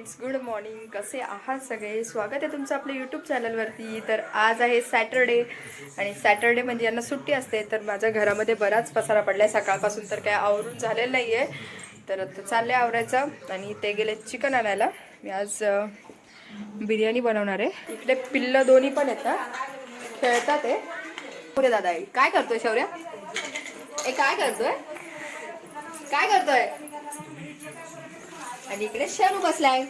Friends, good morning. कसे आहात सगळे? स्वागत आहे तुमचं आपल्या यूट्यूब चॅनलवरती. तर आज आहे सॅटरडे आणि सॅटरडे म्हणजे यांना सुट्टी असते. तर माझ्या घरामध्ये बराच पसारा पडला आहे सकाळपासून, तर काय आवरून झालेलं नाही आहे. तर आता चाललं आहे आवरायचं आणि ते गेले चिकन आणायला. मी आज बिर्याणी बनवणार आहे. इकडे पिल्लं दोन्ही पण येतात, खेळतात आहे. पुढे दादा आहे. काय करतोय शौर्या? काय करतोय? काय करतोय? आणि इकडे शरू बसलाय.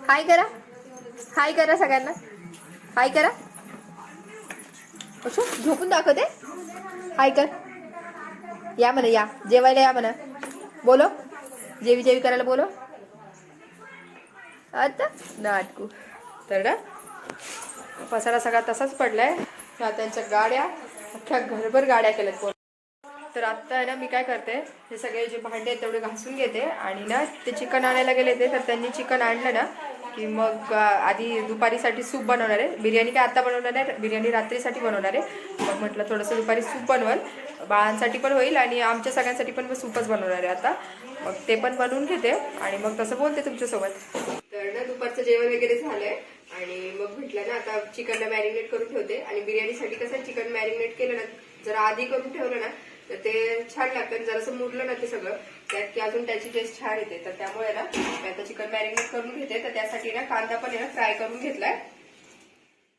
हाय करा, हाय करा सगळ्यांना, हाय करा. अशो झोपून दाखवते. हाय कर. या म्हणा, या जेवायला या म्हणा. बोलो, जेवी जेवी करायला बोलो. आता नाटकू. तर ना पसारा सगळा तसाच पडलाय. त्यांच्या गाड्या अख्ख्या घरभर गाड्या केल्यात. तर आत्ता आहे ना मी काय करते, हे सगळे जे भांडे आहेत तेवढे घासून घेते आणि ना ते चिकन आणायला गेले ते. तर त्यांनी चिकन आणलं ना की मग आधी दुपारीसाठी सूप बनवणार आहे. बिर्याणी काय आत्ता बनवणार आहे, बिर्याणी रात्रीसाठी बनवणार आहे. मग म्हटलं थोडंसं दुपारी सूप बनवल, बाळांसाठी पण होईल आणि आमच्या सगळ्यांसाठी पण सूपच बनवणार आहे आता. मग ते पण बनवून घेते आणि मग तसं बोलते तुमच्यासोबत. तर ना दुपारचं जेवण वगैरे झालंय आणि मग म्हटलं ना आता चिकनला मॅरिनेट करून ठेवते. आणि बिर्याणीसाठी कसं चिकन मॅरिनेट केलं ना, जरा आधी करून ठेवलं ना तर ते छान लागतं. जरासं मुरलं ना ते सगळं त्यात की अजून त्याची टेस्ट छान येते. तर त्यामुळे ना मी आता चिकन मॅरिनेट करून घेते. तर त्यासाठी ना कांदा पण आहे ना फ्राय करून घेतलाय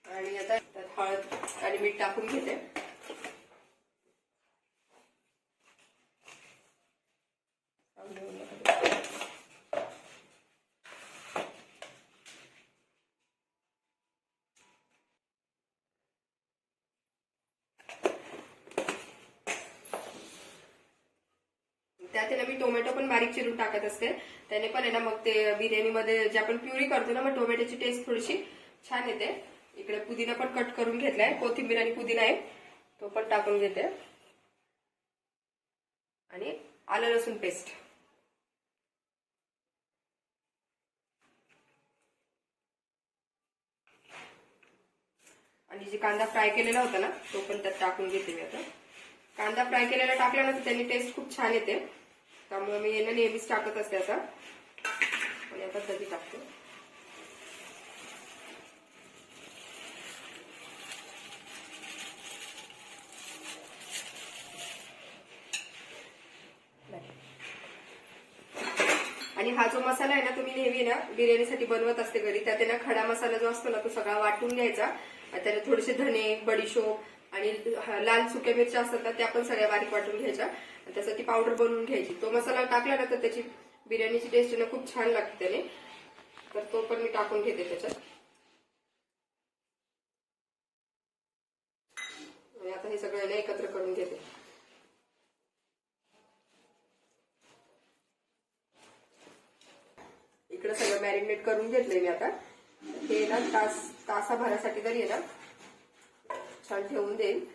आणि आता त्यात हळद आणि मीठ टाकून घेते. त्यात ना मी टोमॅटो पण बारीक चिरून टाकत असते. त्याने पण आहे ना मग ते बिर्याणीमध्ये जे आपण प्युरी करतो ना, मग टोमॅटोची टेस्ट थोडीशी छान येते. इकडे पुदिना पण कट करून घेतलाय, कोथिंबीर आणि पुदिना आहे तो पण टाकून घेते. आणि आलं लसूण पेस्ट. आणि जे कांदा फ्राय केलेला होता ना तो पण त्यात टाकून घेते मी आता. कांदा फ्राय केलेला टाकला ना तर त्याची टेस्ट खूप छान येते. त्यामुळे मी यांना नेहमीच टाकत असते आता. आणि आता कधी टाकते. आणि हा जो मसाला आहे ना तो मी नेहमी ना बिर्याणीसाठी बनवत असते घरी. त्यात ना खडा मसाला जो असतो ना तो सगळा वाटून घ्यायचा. त्याला थोडेसे धने, बडीशोप आणि लाल सुक्या मिरच्या असतात ना त्या पण सगळ्या बारीक वाटून घ्यायच्या. त्यासाठी पावडर बनवून घ्यायची. तो मसाला टाकला ना तर त्याची बिर्याणीची टेस्ट ना खूप छान लागते त्याने. तर तो पण मी टाकून घेते त्याच्यात. आणि आता हे सगळं एकत्र करून घेते. इकडे सगळं मॅरिनेट करून घेतलंय मी आता. हे ना तासाभरासाठी तरी आहे ना छान ठेवून देईल.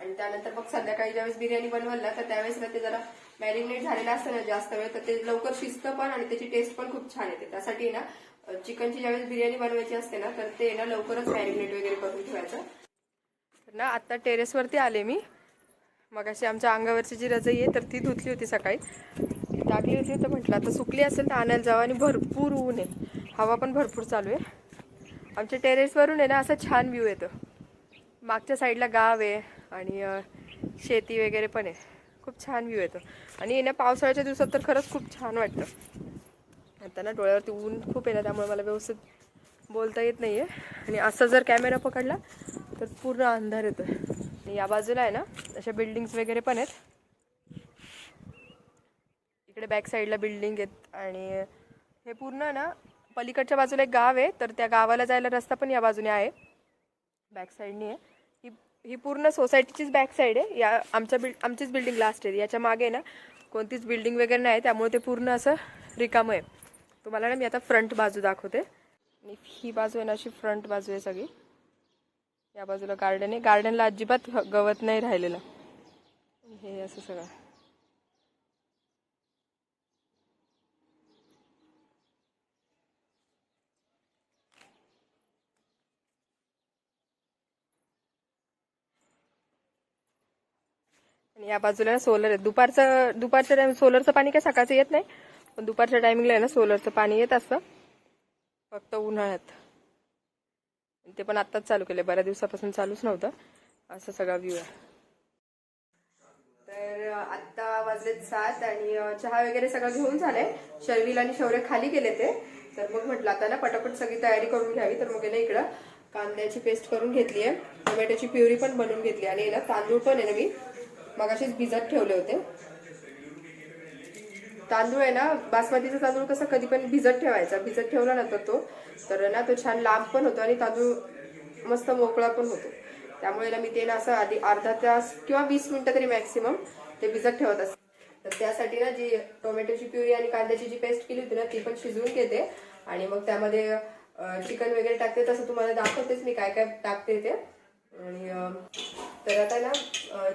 आणि त्यानंतर मग संध्याकाळी ज्यावेळेस बिर्याणी बनवाल ना तर त्यावेळेस ना ते जरा मॅरिनेट झालेलं असतं ना जास्त वेळ, तर ते लवकर शिजतं पण आणि त्याची टेस्ट पण खूप छान येते. त्यासाठी ना चिकनची ज्यावेळेस बिर्याणी बनवायची असते ना तर ते ना लवकरच मॅरिनेट वगैरे करून ठेवायचं. तर ना आता टेरेसवरती आले मी. मग अशी आमच्या अंगावरची जी रजाई आहे तर ती धुतली होती सकाळी, टाकली होती. तर म्हटलं आता सुकली असेल तर आणायला जावं. आणि भरपूर ऊन आहे, हवा पण भरपूर चालू आहे. आमच्या टेरेसवरून आहे ना असं छान व्ह्यू येतो. मागच्या साईडला गाव आहे आणि शेती वगैरे पण आहे. खूप छान व्ह्यू येतो. आणि ना पावसाळ्याच्या दिवसात तर खरंच खूप छान वाटतं. आता ना डोळ्यावरती ऊन खूप आहे ना त्यामुळे मला व्यवस्थित बोलता येत नाही आहे. आणि असा जर कॅमेरा पकडला तर पूर्ण अंधार येतो. आणि या बाजूला आहे ना अशा बिल्डिंग्स वगैरे पण आहेत. इकडे बॅक साईडला बिल्डिंग आहेत. आणि हे पूर्ण ना पलीकडच्या बाजूला एक गाव आहे, तर त्या गावाला जायला रस्ता पण या बाजूने आहे, बॅक साईडनी आहे. ही पूर्ण सोसायटीचीच बॅक साईड आहे. या आमचीच बिल्डिंग लास्ट आहे. याच्या मागे ना कोणतीच बिल्डिंग वगैरे नाही, त्यामुळे ते पूर्ण असं रिकामं आहे. तुम्हाला ना मी आता फ्रंट बाजू दाखवते. आणि ही बाजू आहे ना अशी फ्रंट बाजू आहे सगळी. या बाजूला गार्डन आहे. गार्डनला अजिबात गवत नाही राहिलेलं. हे असं सगळं. आणि या बाजूला सोलर आहे. दुपारच्या टाइम सोलरचं पाणी काय सकाळचं येत नाही, पण दुपारच्या टायमिंगला आहे ना सोलरचं पाणी येत असतं, फक्त उन्हाळ्यात. ते पण आत्ताच चालू केलं, बऱ्याच दिवसापासून चालूच नव्हतं. असं सगळा व्ह्यू आहे. तर आत्ता वाजलेत 7 आणि चहा वगैरे सगळं घेऊन झालंय. शर्विल आणि शौर्य खाली गेले ते. तर मग म्हटलं आता ना पटापट सगळी तयारी करून घ्यावी. तर मग गेलं इकडं कांद्याची पेस्ट करून घेतली आहे, टोमॅटोची प्युरी पण बनवून घेतली आणि ना तांदूळ पण आहे ना मी मगाशीच भिजत ठेवले होते. तांदूळ आहे ना बासमतीचा तांदूळ कसा कधी पण भिजत ठेवायचा, भिजत ठेवला ना तर ना तो छान लांब पण होतो आणि तांदूळ मस्त मोकळा पण होतो. त्यामुळे ना मी ते ना असं आधी अर्धा तास किंवा 20 मिनिटं तरी मॅक्सिमम ते भिजत ठेवत असते. तर त्यासाठी ना जी टोमॅटोची प्युरी आणि कांद्याची जी पेस्ट केली होती ना ती पण शिजवून घेते आणि मग त्यामध्ये चिकन वगैरे टाकते. तसं तुम्हाला दाखवतेच मी काय काय टाकते ते. आणि तर आता ना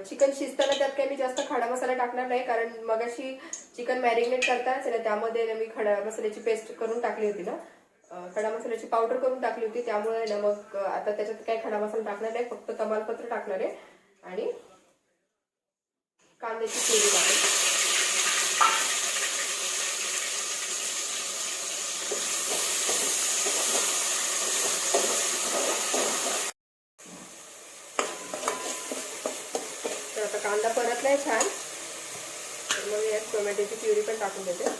चिकन शिजताना त्यात काही मी जास्त खडा मसाला टाकणार नाही, कारण मगाशी चिकन मॅरिनेट करतानाच ना त्यामध्ये ना मी खडा मसाल्याची पेस्ट करून टाकली होती ना, खडा मसाल्याची पावडर करून टाकली होती. त्यामुळे ना मग आता त्याच्यात काही खडा मसाला टाकणार नाही, फक्त तमालपत्र टाकणार आहे आणि कांद्याची प्युरी टाकते. तर आता कांदा परतलाय छान, तर मग यात टोमॅटोची प्युरी पण टाकून देते.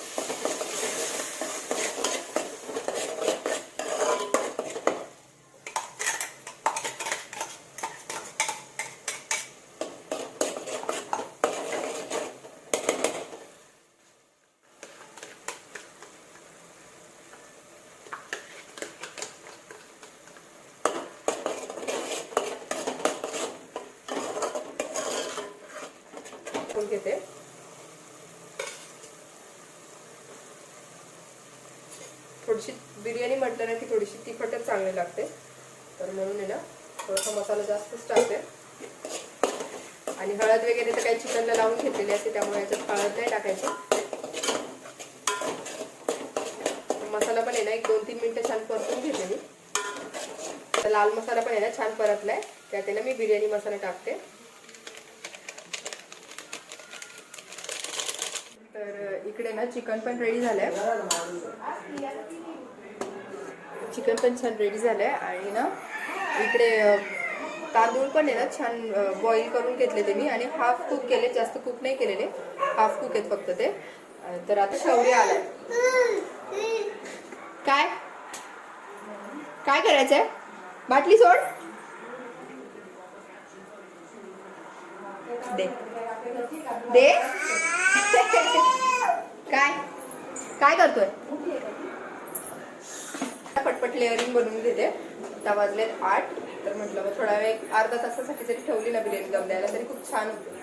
घेते थोडीशी बिर्याणी म्हटलं ना की थोडीशी तिखटच चांगली लागते, तर म्हणून आहे ना थोडासा मसाला जास्तच टाकते. आणि हळद वगैरे तर काही चिकनला लावून घेतलेली असते, त्यामुळे याच्यात हळद नाही टाकायची. मसाला पण आहे ना 1-2-3 मिनिटं छान परतून घेते मी. तर लाल मसाला पण आहे ना छान परतलाय, त्यात आहे ना मी बिर्याणी मसाला टाकते. तर इकडे ना चिकन पण रेडी झालंय, चिकन पण छान रेडी झालंय. आणि ना इकडे तांदूळ पण आहे ना छान बॉईल करून घेतले ते मी, आणि हाफ कुक केले, जास्त कुक नाही केलेले, हाफ कुक आहेत फक्त ते. तर आता शौर्य आलाय. काय काय करायचंय? बाटली सोड. दे दे. काय काय करतोय? पटपट लेअरिंग बनवून घेते. आता वाजलेत 8, तर म्हटलं मग थोडा वेळ अर्धा तासासाठी जरी ठेवली ना बिर्याणी दम द्यायला तरी खूप छान होते.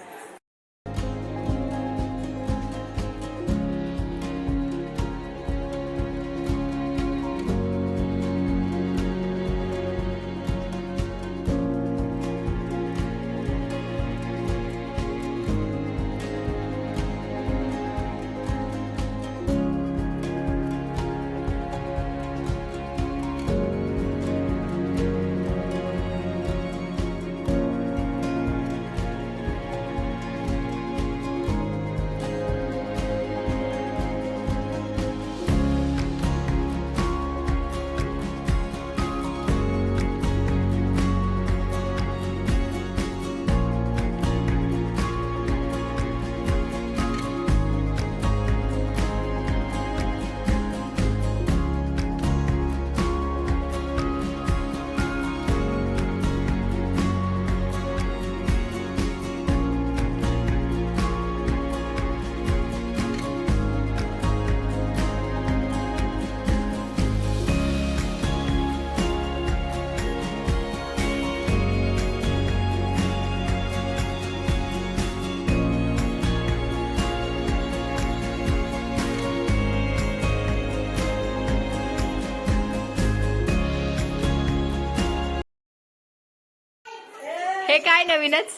हे काय नवीनच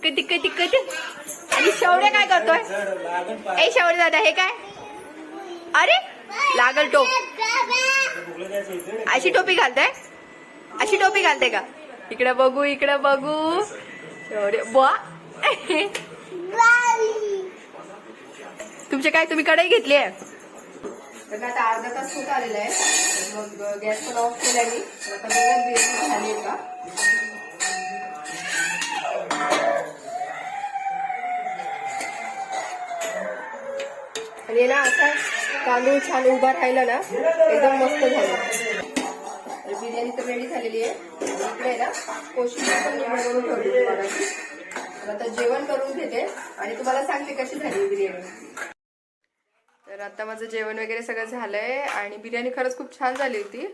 कधी कधी कधी. आणि शौर्य काय करतोय? ए शौर्य दादा हे काय? अरे लागल टोप. अशी टोपी घालताय? अशी टोपी घालते का? इकडे बघू इकडे बघू. शौर्य बुवा तुमचे काय, तुम्ही कढई घेतली आहे? तर आता अर्धा तास होत आलेला आहे. मग गॅस पण ऑफ केला मी. आता बघा बिर्याणी झाली आहे का. आणि ना असा तांदूळ छान उभा राहिला ना एकदम मस्त झालं. बिर्याणी तर रेडी झालेली आहे. इकडे ना कोशिंबीर पण बनवून ठेवली तुम्हाला. आता जेवण करून घेते आणि तुम्हाला सांगते कशी झाली बिर्याणी. तर आता माझं जेवण वगैरे सगळं झालंय आणि बिर्याणी खरंच खूप छान झाली होती.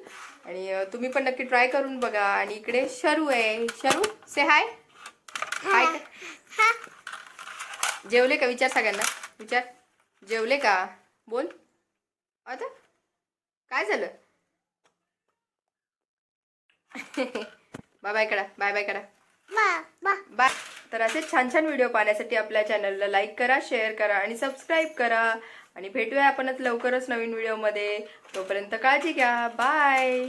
आणि तुम्ही पण नक्की ट्राय करून बघा. आणि इकडे शरू आहे. शरू से हाय. हाय. जेवले का विचार सगळ्यांना, विचार. जेवले का बोल. आता काय झालं. बाय बाय करा, बाय बाय करा, बाय. तर असे छान छान व्हिडिओ पाहण्यासाठी आपल्या चॅनलला लाईक करा, शेअर करा आणि सबस्क्राईब करा. आणि भेटूया आपणच लवकरच नवीन व्हिडिओमध्ये. तोपर्यंत काळजी घ्या. बाय.